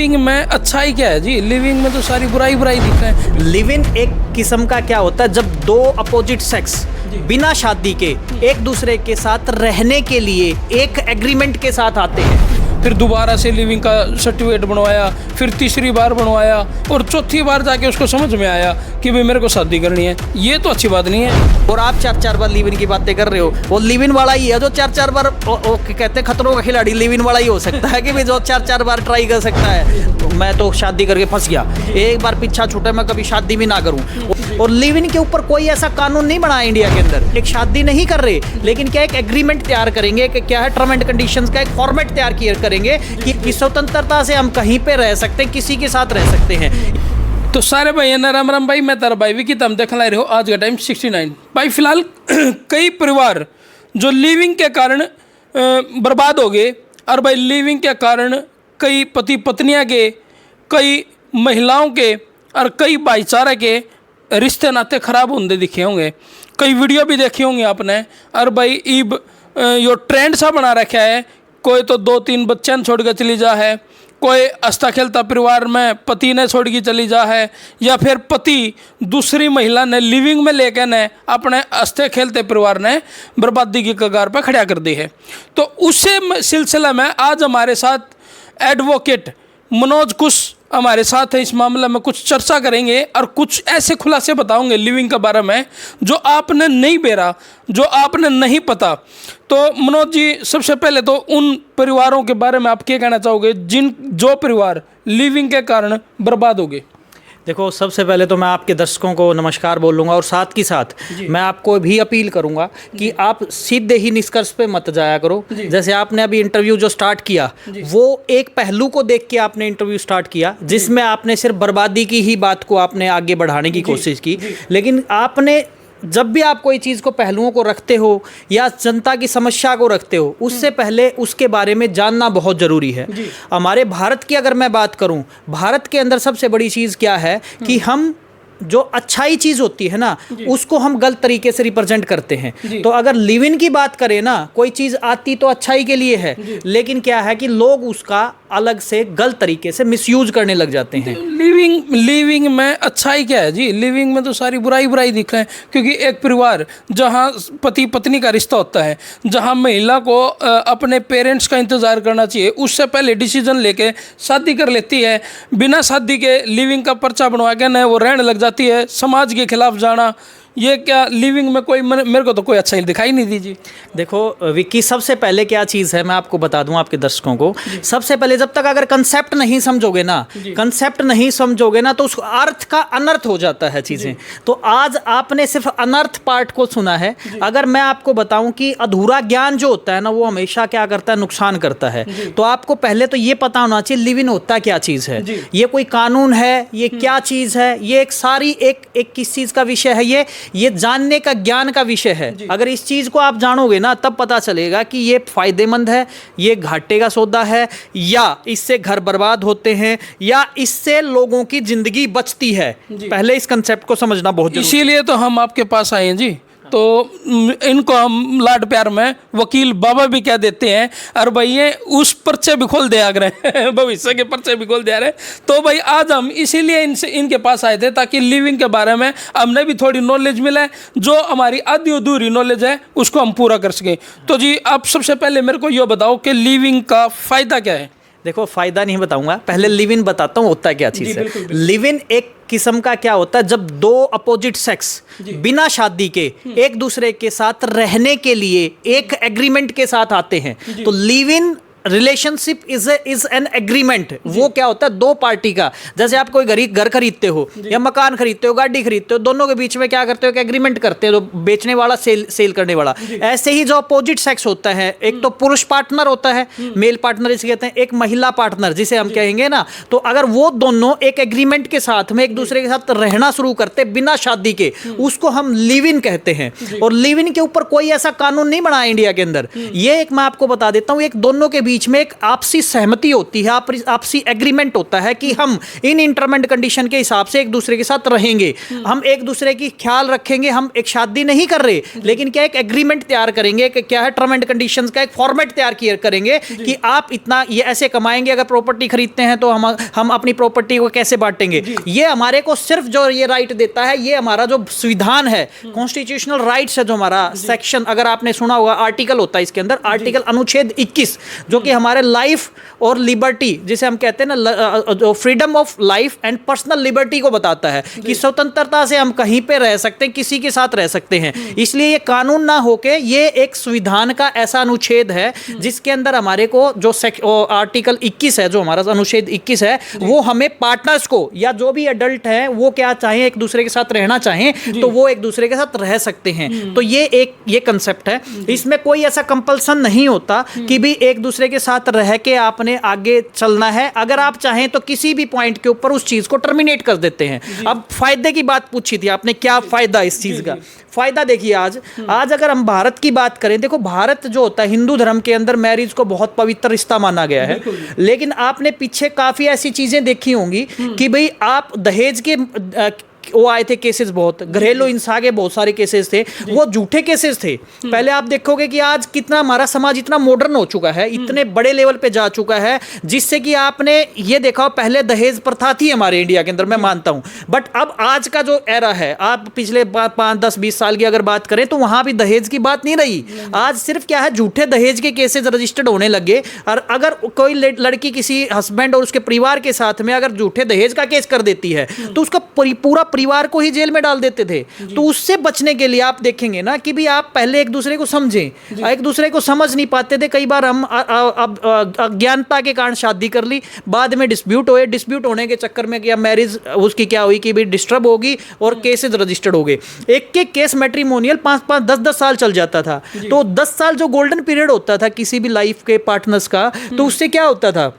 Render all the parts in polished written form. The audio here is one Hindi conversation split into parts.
लिविंग में अच्छाई क्या है जी? लिविंग में तो सारी बुराई बुराई दिख रहा है। लिव इन एक किस्म का क्या होता है जब दो अपोजिट सेक्स बिना शादी के एक दूसरे के साथ रहने के लिए एक एग्रीमेंट के साथ आते हैं। फिर दोबारा से लिविंग का सर्टिफिकेट बनवाया, फिर तीसरी बार बनवाया और चौथी बार जाके उसको समझ में आया कि भाई मेरे को शादी करनी है। ये तो अच्छी बात नहीं है। और आप 4-4 बार लिव इन की बातें कर रहे हो, वो लिव इन वाला ही है जो 4-4 बार वो कहते हैं खतरों का खिलाड़ी लिव इन वाला ही हो सकता है कि भाई जो 4-4 बार ट्राई कर सकता है। तो मैं तो शादी करके फंस गया, एक बार पीछा छूटा, मैं कभी शादी भी ना करूं। और लिव इन के ऊपर कोई ऐसा कानून नहीं बना इंडिया के अंदर। एक शादी नहीं कर रहे, लेकिन क्या एक एग्रीमेंट तैयार करेंगे कि क्या है टर्म एंड कंडीशंस का एक फॉर्मेट तैयार करेंगे कि स्वतंत्रता से हम कहीं पे रह सकते हैं, किसी के साथ रह सकते हैं। तो सारे भाई ना राम राम भाई, मैं तारा भाई विकी, तुम देख ला रहे हो आज का टाइम 69 भाई। फिलहाल कई परिवार जो लिविंग के कारण बर्बाद हो गए, और भाई लिविंग के कारण कई पति पत्नियां के, कई महिलाओं के और कई भाईचारे के रिश्ते नाते खराब होंगे दिखे होंगे। कई वीडियो भी देखी होंगी आपने। और भाई ईब यो ट्रेंड सा बना रखा है, कोई तो 2-3 बच्चन छोड़ के चली जा है, कोई हंसता खेलता परिवार में पति ने छोड़ के चली जा है, या फिर पति दूसरी महिला ने लिविंग में लेकर ने अपने हंसते खेलते परिवार ने बर्बादी की कगार पर खड़ा कर दी है। तो उसी सिलसिले में आज हमारे साथ एडवोकेट मनोज कुश हमारे साथ है। इस मामले में कुछ चर्चा करेंगे और कुछ ऐसे खुलासे बताओगे लिविंग के बारे में जो आपने नहीं बेरा, जो आपने नहीं पता। तो मनोज जी, सबसे पहले तो उन परिवारों के बारे में आप क्या कहना चाहोगे जो परिवार लिविंग के कारण बर्बाद हो गए? देखो, सबसे पहले तो मैं आपके दर्शकों को नमस्कार बोलूँगा और साथ ही साथ मैं आपको भी अपील करूँगा कि आप सीधे ही निष्कर्ष पे मत जाया करो। जैसे आपने अभी इंटरव्यू जो स्टार्ट किया, वो एक पहलू को देख के आपने इंटरव्यू स्टार्ट किया जिसमें आपने सिर्फ बर्बादी की ही बात को आपने आगे बढ़ाने की कोशिश की। लेकिन आपने जब भी आप कोई चीज़ को पहलुओं को रखते हो या जनता की समस्या को रखते हो, उससे पहले उसके बारे में जानना बहुत ज़रूरी है। हमारे भारत की अगर मैं बात करूं, भारत के अंदर सबसे बड़ी चीज़ क्या है कि हम जो अच्छाई चीज़ होती है ना, उसको हम गलत तरीके से रिप्रेजेंट करते हैं। तो अगर लिव इन की बात करें ना, कोई चीज़ आती तो अच्छाई के लिए है, लेकिन क्या है कि लोग उसका अलग से गलत तरीके से मिसयूज करने लग जाते हैं। लिविंग में अच्छाई क्या है जी? लिविंग में तो सारी बुराई बुराई दिख रहे हैं। क्योंकि एक परिवार जहाँ पति पत्नी का रिश्ता होता है, जहाँ महिला को अपने पेरेंट्स का इंतज़ार करना चाहिए, उससे पहले डिसीजन लेके शादी कर लेती है, बिना शादी के लिविंग का पर्चा बनवा के न वो रहने लग जाती है, समाज के खिलाफ जाना, ये क्या लिविंग में कोई मेरे को तो कोई अच्छा ही दिखाई नहीं दीजिए। देखो विक्की, सबसे पहले क्या चीज़ है मैं आपको बता दूं आपके दर्शकों को। सबसे पहले जब तक अगर कंसेप्ट नहीं समझोगे ना, तो उस अर्थ का अनर्थ हो जाता है चीज़ें। तो आज आपने सिर्फ अनर्थ पार्ट को सुना है। अगर मैं आपको बताऊं कि अधूरा ज्ञान जो होता है ना, वो हमेशा क्या करता है, नुकसान करता है। तो आपको पहले तो ये पता होना चाहिए लिव इन होता क्या चीज़ है, ये कोई कानून है, ये क्या चीज़ है, ये एक सारी एक किस चीज़ का विषय है, ये जानने का ज्ञान का विषय है। अगर इस चीज को आप जानोगे ना, तब पता चलेगा कि ये फायदेमंद है, ये घाटे का सौदा है, या इससे घर बर्बाद होते हैं, या इससे लोगों की जिंदगी बचती है। पहले इस कंसेप्ट को समझना बहुत जरूरी है। इसीलिए तो हम आपके पास आए हैं जी। तो इनको हम लाड प्यार में वकील बाबा भी कह देते हैं। और भाई ये उस पर्चे भी खोल दिया रहे भविष्य के पर्चे भी खोल दिया रहे। तो भाई आज हम इसीलिए इनके पास आए थे ताकि लिविंग के बारे में हमने भी थोड़ी नॉलेज मिले, जो हमारी आधी अधूरी नॉलेज है उसको हम पूरा कर सकें। तो जी आप सबसे पहले मेरे को ये बताओ कि लिविंग का फ़ायदा क्या है? देखो, फायदा नहीं बताऊंगा, पहले लिव इन बताता हूँ होता क्या चीज़ है। लिव इन एक किस्म का क्या होता है जब दो अपोजिट सेक्स बिना शादी के एक दूसरे के साथ रहने के लिए एक एग्रीमेंट के साथ आते हैं। तो live in relationship is an agreement. वो क्या होता है, दो पार्टी का। जैसे आप कोई घर खरीदते हो या मकान खरीदते हो, गाड़ी खरीदते हो, दोनों के बीच में क्या करते हो, एक एग्रीमेंट करते हो, जो बेचने वाला सेल करने वाला। ऐसे ही जो अपोजिट सेक्स होता है, एक तो पुरुष पार्टनर होता है, मेल पार्टनर जिसे कहते हैं, एक महिला पार्टनर जिसे हम कहेंगे ना। तो अगर वो दोनों एक एग्रीमेंट के साथ में एक दूसरे के साथ रहना शुरू करते बिना शादी के, उसको हम लिव इन कहते हैं। और लिव इन के ऊपर कोई ऐसा कानून नहीं बना इंडिया के अंदर। ये एक मैं आपको बता देता हूँ, एक दोनों के बीच बीच में एक आपसी सहमति होती है, आपसी एग्रीमेंट होता है कि हम इन इंटरमेंट कंडीशन के हिसाब से एक दूसरे के साथ रहेंगे, हम एक दूसरे की ख्याल रखेंगे। हम एक शादी नहीं कर रहे, लेकिन क्या एक एग्रीमेंट तैयार करेंगे कि क्या है टर्म एंड कंडीशंस का एक फॉर्मेट तैयार करेंगे कि आप इतना ये ऐसे कमाएंगे, अगर प्रॉपर्टी खरीदते हैं तो हम अपनी प्रॉपर्टी को कैसे बांटेंगे। ये हमारे को सिर्फ जो ये राइट देता है, ये हमारा जो संविधान है, कॉन्स्टिट्यूशनल राइट्स है, जो हमारा सेक्शन, अगर आपने सुना होगा आर्टिकल होता है इसके अंदर, आर्टिकल अनुच्छेद 21, जो कि हमारे लाइफ और लिबर्टी, जिसे हम कहते हैं ना, जो freedom of life and personal liberty को बताता है कि स्वतंत्रता से हम कहीं पे रह सकते हैं, किसी के साथ रह सकते हैं। इसलिए ये कानून ना होके ये एक संविधान का ऐसा अनुच्छेद है जिसके अंदर हमारे को जो आर्टिकल 21 है, जो हमारा अनुच्छेद 21 है, वो हमें पार्टनर्स को या जो भी एडल्ट है वो क्या चाहें, एक दूसरे के साथ रहना चाहें तो वो एक दूसरे के साथ रह सकते हैं। तो ये कंसेप्ट है, इसमें कोई ऐसा कंपल्सन नहीं होता कि भी एक दूसरे के साथ रह के आपने आगे चलना है। अगर आप चाहें तो किसी भी पॉइंट के ऊपर उस चीज को टर्मिनेट कर देते हैं। अब फायदे की बात पूछी थी आपने, क्या फायदा इस चीज का? फायदा देखिए, आज अगर हम भारत की बात करें, देखो भारत जो होता है, हिंदू धर्म के अंदर मैरिज को बहुत पवित्र रिश्ता माना गया है। लेकिन आपने पीछे काफी ऐसी चीजें देखी होंगी कि भाई आप दहेज के वो आए थे केसेस, बहुत घरेलू हिंसा के बहुत सारे केसेस थे, वो झूठे केसेस थे। पहले आप देखोगे कि आज कितना हमारा समाज इतना मॉडर्न हो चुका है, इतने बड़े लेवल पे जा चुका है, जिससे कि आपने ये देखा हो, पहले दहेज प्रथा थी हमारे इंडिया के अंदर, मैं मानता हूं, बट अब आज का जो एरा है, आप पिछले 5-10-20 साल की अगर बात करें तो वहां भी दहेज की बात नहीं रही। आज सिर्फ क्या है, झूठे दहेज के केसेस रजिस्टर्ड होने लगे। और अगर कोई लड़की किसी हस्बैंड और उसके परिवार के साथ में अगर झूठे दहेज का केस कर देती है तो उसका पूरा परिवार को ही जेल में डाल देते थे। तो उससे बचने के लिए आप देखेंगे ना कि भी आप पहले एक दूसरे को समझें, एक दूसरे को समझ नहीं पाते थे। कई बार हम अज्ञानता के कारण शादी कर ली, बाद में डिस्प्यूट होने के चक्कर में क्या मैरिज उसकी क्या हुई कि भी डिस्टर्ब होगी और केसेस रजिस्टर्ड हो गए। एक केस मैट्रिमोनियल 5-5, 10-10 साल चल जाता था। तो 10 साल जो गोल्डन पीरियड होता था किसी भी लाइफ के पार्टनर्स का, तो उससे क्या होता था,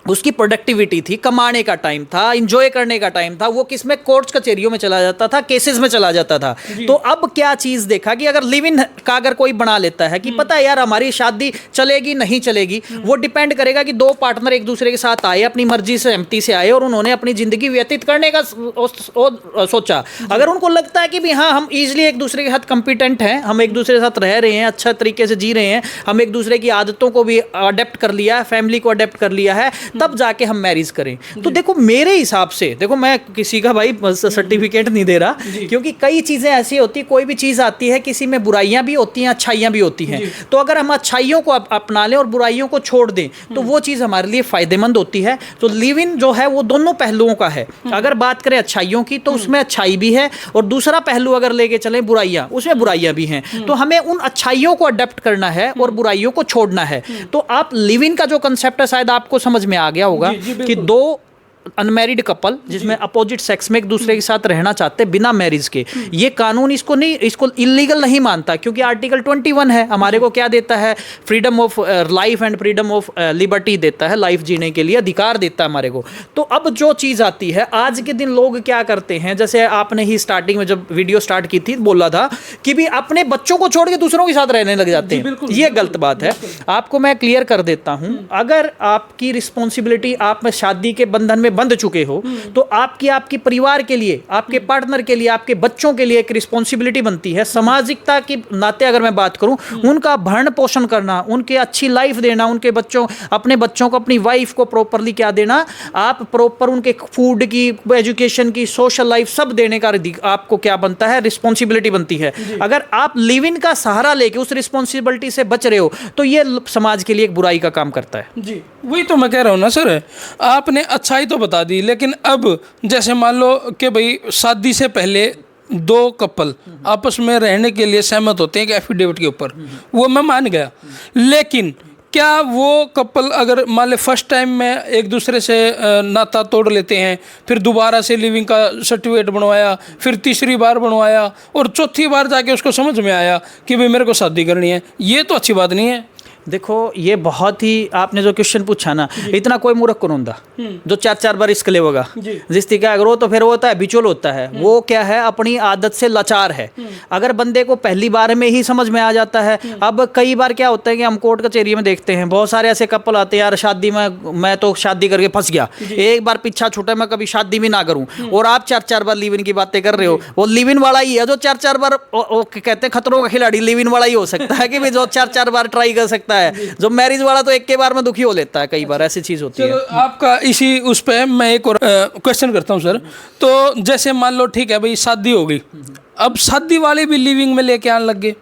उसकी प्रोडक्टिविटी थी, कमाने का टाइम था, एंजॉय करने का टाइम था, वो किसमें कोर्ट्स कचहरियों में चला जाता था, केसेस में चला जाता था। तो अब क्या चीज देखा कि अगर लिव इन का अगर कोई बना लेता है कि पता है यार हमारी शादी चलेगी नहीं चलेगी, वो डिपेंड करेगा कि दो पार्टनर एक दूसरे के साथ आए, अपनी मर्जी से सहमति से आए और उन्होंने अपनी जिंदगी व्यतीत करने का सोचा। अगर उनको लगता है कि भी हाँ हम इजिली एक दूसरे के साथ कॉम्पिटेंट हैं, हम एक दूसरे के साथ रह रहे हैं, अच्छा तरीके से जी रहे हैं, हम एक दूसरे की आदतों को भी अडेप्ट कर लिया है, फैमिली को अडेप्ट कर लिया है, तब जाके हम मैरिज करें। तो देखो मेरे हिसाब से, देखो मैं किसी का भाई सर्टिफिकेट नहीं दे रहा, क्योंकि कई चीजें ऐसी होती, कोई भी चीज आती है किसी में बुराइयां भी होती हैं, अच्छाइयां भी होती हैं। तो अगर हम अच्छाइयों को अपना लें और बुराइयों को छोड़ दें तो वो चीज हमारे लिए फायदेमंद होती है। तो लिव इन जो है वो दोनों पहलुओं का है। अगर बात करें अच्छाइयों की तो उसमें अच्छाई भी है, और दूसरा पहलू अगर लेके चलें बुराइयां, उसमें बुराइयां भी हैं। तो हमें उन अच्छाइयों को अडेप्ट करना है और बुराइयों को छोड़ना है। तो आप लिव इन का जो कंसेप्ट है शायद आपको समझ में आ गया होगा कि दो अनमैरिड कपल जिसमें अपोजिट सेक्स में एक दूसरे के साथ रहना चाहते हैं बिना मैरिज के, ये कानून इसको इलीगल नहीं मानता, क्योंकि आर्टिकल 21 है हमारे को क्या देता है, freedom of life and freedom of liberty देता है, लाइफ जीने के लिए अधिकार देता है हमारे को। तो अब जो चीज़ आती है आज के दिन लोग क्या करते हैं, जैसे आपने ही स्टार्टिंग में जब वीडियो स्टार्ट की थी बोला था कि भी अपने बच्चों को छोड़ के दूसरों के साथ रहने लग जाते हैं। ये गलत बात है। आपको मैं क्लियर कर देता हूं, अगर आपकी रिस्पॉन्सिबिलिटी आप में शादी के बंधन में बंध चुके हो तो आपकी परिवार के लिए, आपके पार्टनर के लिए, आपके बच्चों के लिए एक रिस्पॉन्सिबिलिटी बनती है। सामाजिकता के नाते अगर मैं बात करूं, उनका भरण पोषण करना, उनके अच्छी लाइफ देना, उनके बच्चों, अपने बच्चों को, अपनी वाइफ को प्रॉपरली क्या देना, आप प्रॉपर उनके फूड की, एजुकेशन की, सोशल लाइफ सब देने का आपको क्या बनता है, रिस्पॉन्सिबिलिटी बनती है। अगर आप लिव इन का सहारा लेके उस रिस्पॉन्सिबिलिटी से बच रहे हो तो ये समाज के लिए एक बुराई का काम करता है। जी वही तो मैं कह रहा हूँ ना सर, आपने अच्छाई तो बता दी, लेकिन अब जैसे मान लो कि भाई शादी से पहले दो कपल आपस में रहने के लिए सहमत होते हैं कि एफिडेविट के ऊपर, वो मैं मान गया, लेकिन क्या वो कपल अगर मान ले फर्स्ट टाइम में एक दूसरे से नाता तोड़ लेते हैं, फिर दोबारा से लिविंग का सर्टिफिकेट बनवाया, फिर तीसरी बार बनवाया और चौथी बार जाके उसको समझ में आया कि भाई मेरे को शादी करनी है, ये तो अच्छी बात नहीं है। देखो ये बहुत ही आपने जो क्वेश्चन पूछा ना, इतना कोई मूर्ख कौन होता जो 4-4 बार रिस्क लेगा। जिस क्या अगर वो तो फिर वो होता है बिचुल होता है, वो क्या है अपनी आदत से लाचार है। अगर बंदे को पहली बार में ही समझ में आ जाता है, अब कई बार क्या होता है कि हम कोर्ट कचहरी में देखते हैं बहुत सारे ऐसे कपल आते हैं, यार शादी में मैं तो शादी करके फंस गया, एक बार पीछा छूटा, मैं कभी शादी भी ना करूं, और आप 4-4 बार लिव इन की बातें कर रहे हो। वो लिव इन वाला ही है जो 4-4 बार वो कहते हैं खतरों का खिलाड़ी, लिव इन वाला ही हो सकता है कि भाई जो 4-4 बार ट्राई कर सकता है। जो मैरिज वाला तो एक के बार में दुखी हो लेता है, कई बार ऐसी चीज होती है। आपका इसी उस पे मैं एक और क्वेश्चन करता हूँ सर। तो जैसे मान लो ठीक है भाई शादी हो गई, अब शादी वाले भी लिविंग में लेके आने लग गए,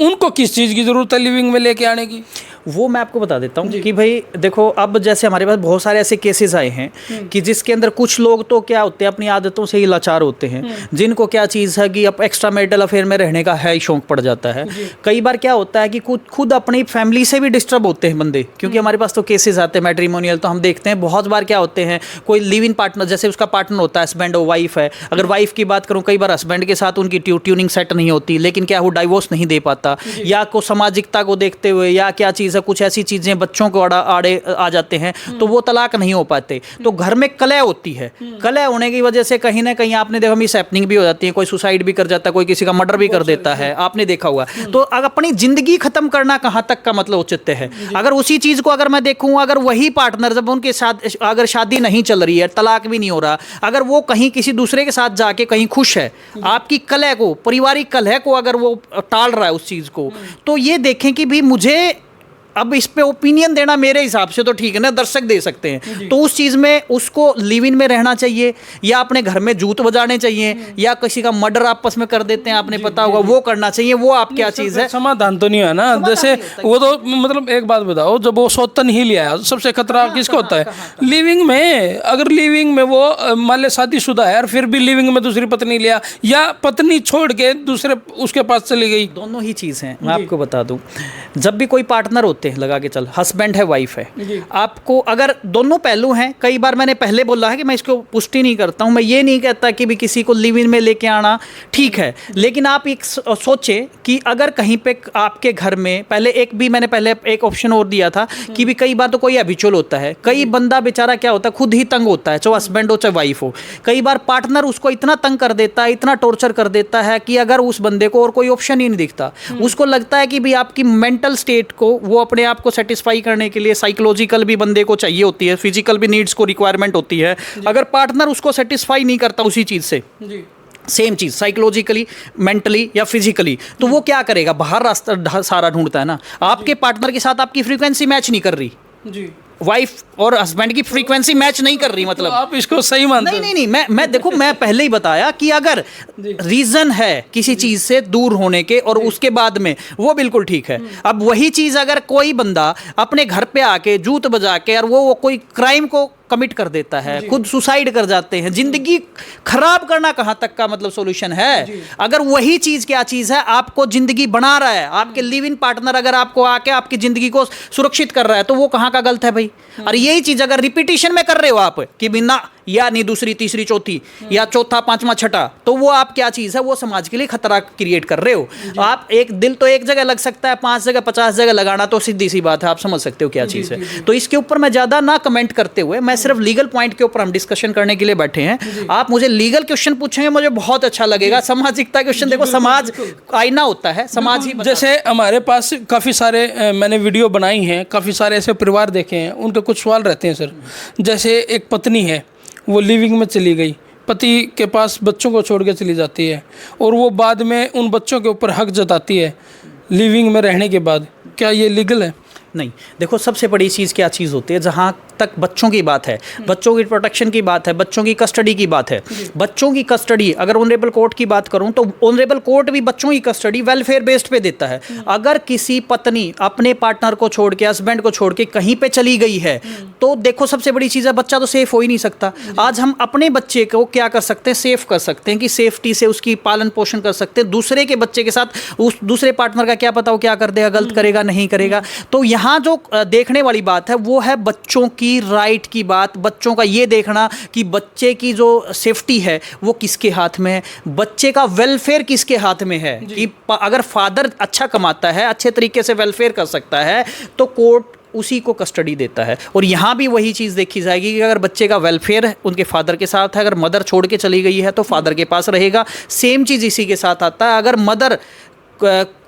उनको किस चीज़ की ज़रूरत है लिविंग में लेके आने की? वो मैं आपको बता देता हूँ कि भाई देखो, अब जैसे हमारे पास बहुत सारे ऐसे केसेस आए हैं कि जिसके अंदर कुछ लोग तो क्या होते हैं अपनी आदतों से ही लाचार होते हैं, जिनको क्या चीज़ है कि अब एक्स्ट्रा मैरिटल अफेयर में रहने का है शौक पड़ जाता है। कई बार क्या होता है कि खुद अपनी फैमिली से भी डिस्टर्ब होते हैं बंदे, क्योंकि हमारे पास तो केसेस आते हैं मैट्रिमोनियल, तो हम देखते हैं बहुत बार क्या होते हैं, कोई लिव इन पार्टनर, जैसे उसका पार्टनर होता है हस्बैंड और वाइफ है। अगर वाइफ की बात करूँ, कई बार हस्बैंड के साथ उनकी ट्यूनिंग सेट नहीं होती, लेकिन क्या वो डाइवोर्स नहीं दे पाता, या को सामाजिकता को देखते हुए या क्या चीज़ है, कुछ ऐसी चीज़ें बच्चों को आड़े आ जाते हैं, तो वो तलाक नहीं हो पाते। तो घर में कलह होती है, कलह होने की वजह से कहीं ना कहीं आपने देखा मिस हैपनिंग भी हो जाती है, कोई सुसाइड भी कर जाता है, कोई किसी का मर्डर भी कर देता है, आपने देखा हुआ। तो अगर अपनी जिंदगी खत्म करना कहाँ तक का मतलब उचित है? अगर उसी चीज़ को अगर मैं देखूँ, अगर वही पार्टनर जब उनके साथ अगर शादी नहीं चल रही है, तलाक भी नहीं हो रहा, अगर वो कहीं किसी दूसरे के साथ जाके कहीं खुश है, आपकी कलह को, पारिवारिक कलह को अगर वो टाल रहा है उस चीज़ को, तो ये देखें कि भी मुझे अब इस पे ओपिनियन देना मेरे हिसाब से तो ठीक है ना, दर्शक दे सकते हैं, तो उस चीज़ में उसको लिव इन में रहना चाहिए, या अपने घर में जूत बजाने चाहिए, या किसी का मर्डर आपस में कर देते हैं, आपने पता होगा, वो करना चाहिए। वो आप क्या चीज़ है, समाधान तो नहीं है ना। जैसे वो तो मतलब एक बात बताओ, जब वो सौतन ही लिया, सबसे खतरा किसको होता है? लिविंग में। अगर लिविंग में वो मान ले शादीशुदा है और फिर भी लिविंग में दूसरी पत्नी लिया, या पत्नी छोड़ के दूसरे उसके पास चली गई, दोनों ही चीज़ हैं। मैं आपको बता दूं, जब भी कोई पार्टनर होते हैं, लगा के चल हस्बैंड है वाइफ है, आपको अगर दोनों पहलू हैं, कई बार मैंने पहले बोला है कि मैं इसको पुष्टि नहीं करता हूं, मैं ये नहीं कहता कि भी किसी को लिव इन में लेके आना ठीक है, लेकिन आप एक सोचें कि अगर कहीं पे आपके घर में मैंने पहले एक ऑप्शन और दिया था कि भी कई बार तो कोई हैबिचुअल होता है, कई बंदा बेचारा क्या होता है खुद ही तंग होता है, चाहे हस्बैंड हो चाहे वाइफ हो, कई बार पार्टनर उसको इतना तंग कर देता है, इतना टॉर्चर कर देता है कि अगर उस बंदे को और कोई ऑप्शन ही नहीं दिखता, उसको लगता है कि भी आपकी मेंटल स्टेट को, वो अपने आप को सेटिस्फाई करने के लिए साइकोलॉजिकल भी बंदे को चाहिए होती है, फिजिकल भी नीड्स को रिक्वायरमेंट होती है, अगर पार्टनर उसको सेटिस्फाई नहीं करता उसी चीज़ से, सेम चीज़ साइकोलॉजिकली, मेंटली या फिजिकली, तो वो क्या करेगा? बाहर रास्ता सारा ढूंढता है ना। आपके पार्टनर के साथ आपकी फ्रीक्वेंसी मैच नहीं कर रही, वाइफ और हस्बैंड की फ्रीक्वेंसी मैच नहीं कर रही, मतलब तो आप इसको सही मानते? नहीं, मैं देखो, मैं पहले ही बताया कि अगर रीजन है किसी चीज से दूर होने के और उसके बाद में, वो बिल्कुल ठीक है। अब वही चीज अगर कोई बंदा अपने घर पे आके जूत बजा के और वो कोई क्राइम को कमिट कर देता है, खुद सुसाइड कर जाते हैं, जिंदगी खराब करना कहां तक का मतलब सॉल्यूशन है? अगर वही चीज क्या चीज है, आपको जिंदगी बना रहा है, आपके लिव इन पार्टनर अगर आपको आके आपकी जिंदगी को सुरक्षित कर रहा है, तो वो कहां का गलत है भाई? और यही चीज अगर रिपीटिशन में कर रहे हो आप कि बिना या नहीं दूसरी तीसरी चौथी या चौथा पांचवा छठा, तो वो आप क्या चीज है, वो समाज के लिए खतरा क्रिएट कर रहे हो। आप एक दिल तो एक जगह लग सकता है, 5 जगह 50 जगह लगाना तो सीधी सी बात है, आप समझ सकते हो क्या चीज है। तो इसके ऊपर मैं ज्यादा ना कमेंट करते हुए, मैं सिर्फ लीगल पॉइंट के ऊपर हम डिस्कशन करने के लिए बैठे हैं। आप मुझे लीगल क्वेश्चन पूछेंगे, मुझे बहुत अच्छा लगेगा। सामाजिकता क्वेश्चन, देखो समाज आईना होता है, समाज ही जैसे हमारे पास काफ़ी सारे मैंने वीडियो बनाई हैं, काफ़ी सारे ऐसे परिवार देखे हैं, उनके कुछ सवाल रहते हैं सर। जैसे एक पत्नी है, वो लिविंग में चली गई, पति के पास बच्चों को छोड़ के चली जाती है, और वो बाद में उन बच्चों के ऊपर हक जताती है लिविंग में रहने के बाद, क्या ये लीगल है? नहीं, देखो सबसे बड़ी चीज़ क्या चीज़ होती है, जहाँ तक बच्चों की बात है, बच्चों की प्रोटेक्शन की बात है, बच्चों की कस्टडी की बात है, बच्चों की कस्टडी अगर ऑनरेबल कोर्ट की बात करूं तो ऑनरेबल कोर्ट भी बच्चों की कस्टडी वेलफेयर बेस्ड पे देता है। अगर किसी पत्नी अपने पार्टनर को छोड़ के, हस्बैंड को छोड़ के कहीं पे चली गई है, तो देखो सबसे बड़ी चीज़ है, बच्चा तो सेफ हो ही नहीं सकता। आज हम अपने बच्चे को क्या कर सकते हैं, सेफ कर सकते हैं कि सेफ्टी से उसकी पालन पोषण कर सकते हैं। दूसरे के बच्चे के साथ उस दूसरे पार्टनर का क्या पता वो क्या कर देगा, गलत करेगा नहीं करेगा। तो यहाँ जो देखने वाली बात है वो है बच्चों की की राइट की बात, बच्चों का ये देखना कि बच्चे की जो सेफ्टी है वो किसके हाथ में है, बच्चे का वेलफेयर किसके हाथ में है, कि अगर फादर अच्छा कमाता है, अच्छे तरीके से वेलफेयर कर सकता है, तो कोर्ट उसी को कस्टडी देता है। और यहाँ भी वही चीज़ देखी जाएगी कि अगर बच्चे का वेलफेयर उनके फादर के साथ है, अगर मदर छोड़ के चली गई है तो फादर के पास रहेगा। सेम चीज़ इसी के साथ आता है, अगर मदर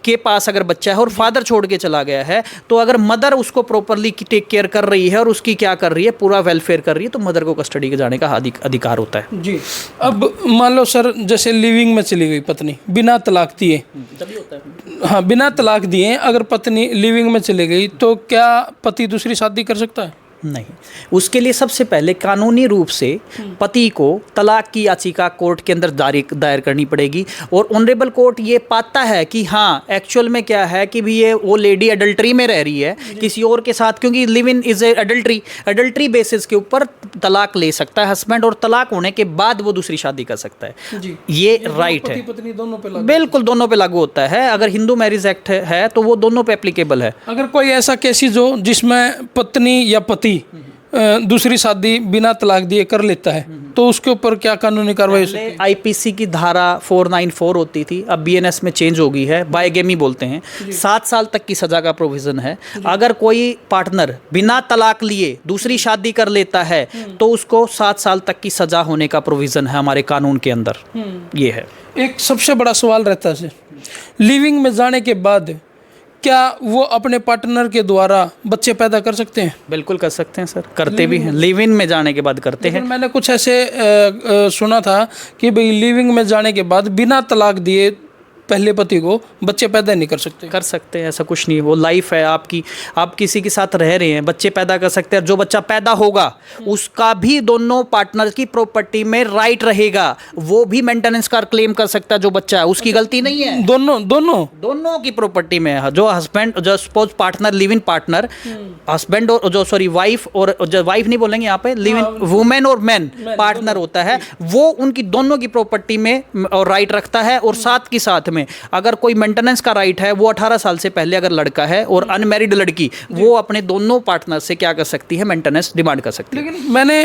के पास अगर बच्चा है और फादर छोड़ के चला गया है, तो अगर मदर उसको प्रॉपरली टेक केयर कर रही है और उसकी क्या कर रही है, पूरा वेलफेयर कर रही है, तो मदर को कस्टडी के जाने का अधिकार होता है। जी। अब मान लो सर, जैसे लिविंग में चली गई पत्नी बिना तलाक दिए, तभी होता है। हाँ, बिना तलाक दिए अगर पत्नी लिविंग में चली गई तो क्या पति दूसरी शादी कर सकता है? नहीं, उसके लिए सबसे पहले कानूनी रूप से पति को तलाक की याचिका कोर्ट के अंदर दायर करनी पड़ेगी। और ऑनरेबल कोर्ट ये पाता है कि हाँ, एक्चुअल में क्या है कि भी ये वो लेडी अडल्ट्री में रह रही है किसी और के साथ, क्योंकि live in is a adultery basis के ऊपर तलाक ले सकता है हस्बैंड, और तलाक होने के बाद वो दूसरी शादी कर सकता है। जी। ये राइट है, पत्नी दोनों पे लागू? बिल्कुल दोनों पे लागू होता है। अगर हिंदू मैरिज एक्ट है तो वो दोनों पे एप्लीकेबल है। अगर कोई ऐसा केसेस हो जिसमें पत्नी या पति दूसरी शादी बिना तलाक दिए कर लेता है, तो उसके ऊपर क्या कानूनी कार्रवाई हो सकती है? आईपीसी की धारा 494 होती थी, अब बीएनएस में चेंज हो गई है, बायगेमी बोलते हैं। 7 साल तक की सजा का प्रोविजन है। अगर कोई पार्टनर बिना तलाक लिए दूसरी शादी कर लेता है तो उसको 7 साल तक की सजा होने का प्रोविजन है हमारे कानून के अंदर। ये है। एक सबसे बड़ा सवाल रहता है, लिविंग में जाने के बाद क्या वो अपने पार्टनर के द्वारा बच्चे पैदा कर सकते हैं? बिल्कुल कर सकते हैं सर, करते भी हैं, लिव इन में जाने के बाद करते हैं। मैंने कुछ ऐसे सुना था कि भाई लिविंग में जाने के बाद बिना तलाक दिए पहले पति को बच्चे पैदा नहीं कर सकते। कर सकते हैं, ऐसा कुछ नहीं है, वो लाइफ है आपकी, आप किसी के साथ रह रहे हैं, बच्चे पैदा कर सकते हैं। जो बच्चा पैदा होगा उसका भी दोनों पार्टनर की प्रॉपर्टी में राइट रहेगा, वो भी मेंटेनेंस का क्लेम कर सकता है। जो बच्चा है उसकी गलती नहीं है, दोनों की प्रॉपर्टी में है। जो हस्बैंड, जो suppose partner, live in partner, husband और जो सॉरी वाइफ, और जो वाइफ नहीं बोलेंगे यहाँ पे, लिव इन वुमेन और मैन पार्टनर होता है, वो उनकी दोनों की प्रॉपर्टी में राइट रखता है। और साथ के साथ में अगर कोई मेंटेनेंस का राइट है, वो 18 साल से पहले अगर लड़का है और अनमैरिड लड़की, वो अपने दोनों पार्टनर से क्या कर सकती है, मेंटेनेंस डिमांड कर सकती है। लेकिन मैंने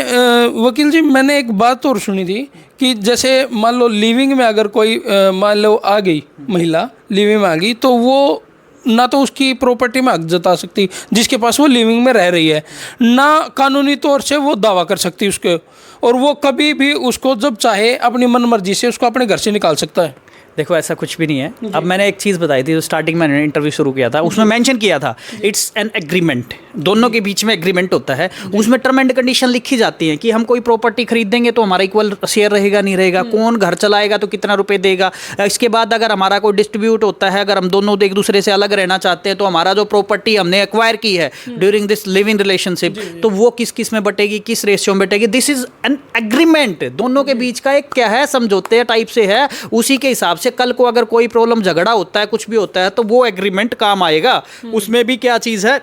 वकील जी, मैंने एक बात और सुनी थी कि जैसे मान लो लिविंग में अगर कोई मान लो आ गई महिला, लिविंग में आ गई, तो वो ना तो उसकी प्रॉपर्टी में हक जता सकती जिसके पास वो लिविंग में रह रही है, ना कानूनी तौर से वो दावा कर सकती उसके, और वो कभी भी उसको जब चाहे अपनी मनमर्जी से उसको अपने घर से निकाल सकता है। देखो ऐसा कुछ भी नहीं है। अब मैंने एक चीज़ बताई थी, जो स्टार्टिंग में मैंने इंटरव्यू शुरू किया था, उसमें मेंशन किया था इट्स एन एग्रीमेंट, दोनों के बीच में एग्रीमेंट होता है। उसमें टर्म एंड कंडीशन लिखी जाती है कि हम कोई प्रॉपर्टी खरीदेंगे तो हमारा इक्वल शेयर रहेगा नहीं रहेगा, कौन घर चलाएगा तो कितना रुपए देगा। इसके बाद अगर हमारा कोई डिस्ट्रीब्यूट होता है, अगर हम दोनों एक दूसरे से अलग रहना चाहते हैं, तो हमारा जो प्रॉपर्टी हमने एक्वायर की है ड्यूरिंग दिस लिविंग रिलेशनशिप, तो वो किस किस में बटेगी, किस रेशियो में बटेगी, दिस इज एन एग्रीमेंट। दोनों के बीच का एक क्या है, समझौते टाइप से है। उसी के हिसाब से कल को अगर कोई प्रॉब्लम, झगड़ा होता है, कुछ भी होता है, तो वो एग्रीमेंट काम आएगा। उसमें भी क्या चीज़ है,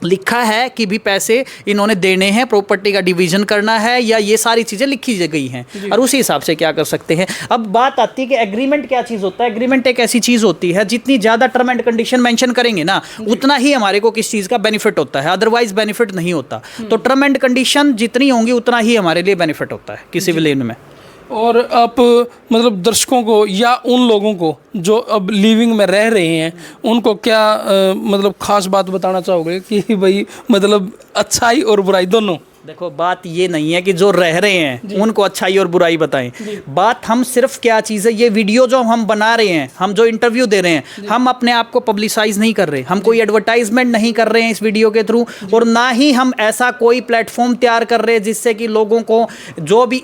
लिखा है कि भी पैसे इन्होंने देने हैं, प्रॉपर्टी का डिवीजन करना है, या ये सारी चीज़ें लिखी गई हैं, और उसी हिसाब से क्या कर सकते हैं। अब बात आती है कि एग्रीमेंट क्या चीज़ होता है। एग्रीमेंट एक ऐसी चीज़ होती है, जितनी ज़्यादा टर्म एंड कंडीशन मेंशन करेंगे ना, उतना ही हमारे को किस चीज़ का बेनिफिट होता है, अदरवाइज बेनिफिट नहीं होता। तो टर्म एंड कंडीशन जितनी होंगी उतना ही हमारे लिए बेनिफिट होता है किसी भी लेन में। और आप मतलब दर्शकों को या उन लोगों को जो अब लिविंग में रह रहे हैं, उनको क्या मतलब खास बात बताना चाहोगे कि भाई मतलब अच्छाई और बुराई दोनों? देखो बात ये नहीं है कि जो रह रहे हैं उनको अच्छाई और बुराई बताएं। बात हम सिर्फ क्या चीज़ है, ये वीडियो जो हम बना रहे हैं, हम जो इंटरव्यू दे रहे हैं, हम अपने आप को पब्लिसाइज नहीं कर रहे, हम कोई एडवर्टाइजमेंट नहीं कर रहे हैं इस वीडियो के थ्रू, और ना ही हम ऐसा कोई प्लेटफॉर्म तैयार कर रहे हैं जिससे कि लोगों को जो भी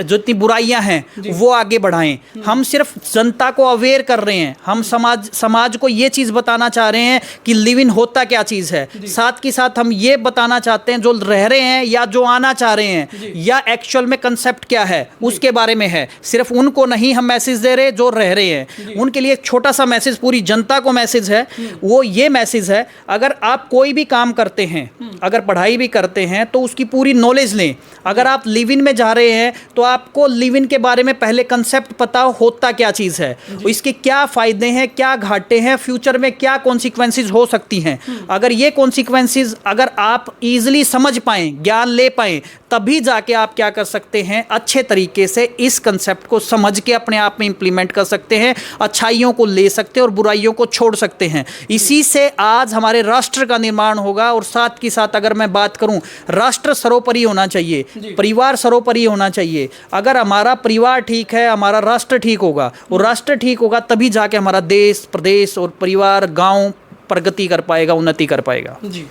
जितनी बुराइयां हैं वो आगे बढ़ाएं। हम सिर्फ जनता को अवेयर कर रहे हैं, हम समाज को ये चीज़ बताना चाह रहे हैं कि लिव इन होता क्या चीज़ है। साथ के साथ हम ये बताना चाहते हैं जो रह रहे हैं या जो आना चाह रहे हैं या एक्चुअल में कंसेप्ट क्या है उसके बारे में है। सिर्फ उनको नहीं हम मैसेज दे रहे जो रह रहे हैं, उनके लिए एक छोटा सा मैसेज पूरी जनता को मैसेज है। वो ये मैसेज है, अगर आप कोई भी काम करते हैं, अगर पढ़ाई भी करते हैं तो उसकी पूरी नॉलेज लें। अगर आप लिव इन में जा रहे हैं तो आपको लिव इन के बारे में पहले कंसेप्ट पता होता क्या चीज़ है, इसके क्या फ़ायदे हैं, क्या घाटे हैं, फ्यूचर में क्या कॉन्सिक्वेंसेज हो सकती हैं। अगर ये कॉन्सिक्वेंसेज अगर आप ईजिली समझ पाएँ, ज्ञान ले पाएँ, तभी जाके आप क्या कर सकते हैं, अच्छे तरीके से इस कंसेप्ट को समझ के अपने आप में इंप्लीमेंट कर सकते हैं, अच्छाइयों को ले सकते हैं और बुराइयों को छोड़ सकते हैं। इसी से आज हमारे राष्ट्र का निर्माण होगा। और साथ ही साथ अगर मैं बात करूं, राष्ट्र सर्वोपरि होना चाहिए, परिवार सर्वोपरि होना चाहिए। अगर हमारा परिवार ठीक है, हमारा राष्ट्र ठीक होगा, और राष्ट्र ठीक होगा तभी जाके हमारा देश, प्रदेश और परिवार, गांव प्रगति कर पाएगा, उन्नति कर पाएगा। जी,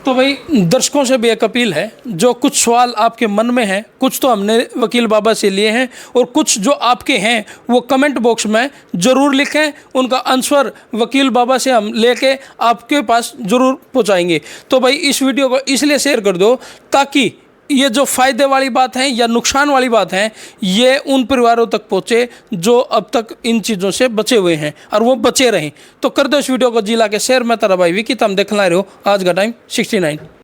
तो भाई दर्शकों से भी एक अपील है, जो कुछ सवाल आपके मन में हैं, कुछ तो हमने वकील बाबा से लिए हैं और कुछ जो आपके हैं वो कमेंट बॉक्स में ज़रूर लिखें। उनका आंसर वकील बाबा से हम लेके आपके पास ज़रूर पहुंचाएंगे। तो भाई इस वीडियो को इसलिए शेयर कर दो ताकि ये जो फ़ायदे वाली बात है या नुकसान वाली बात है, ये उन परिवारों तक पहुँचे जो अब तक इन चीज़ों से बचे हुए हैं और वो बचे रहें। तो कर दो इस वीडियो को जिला के शेयर में। तारा भाई विकी, तुम देखना रहे हो आज का टाइम 69।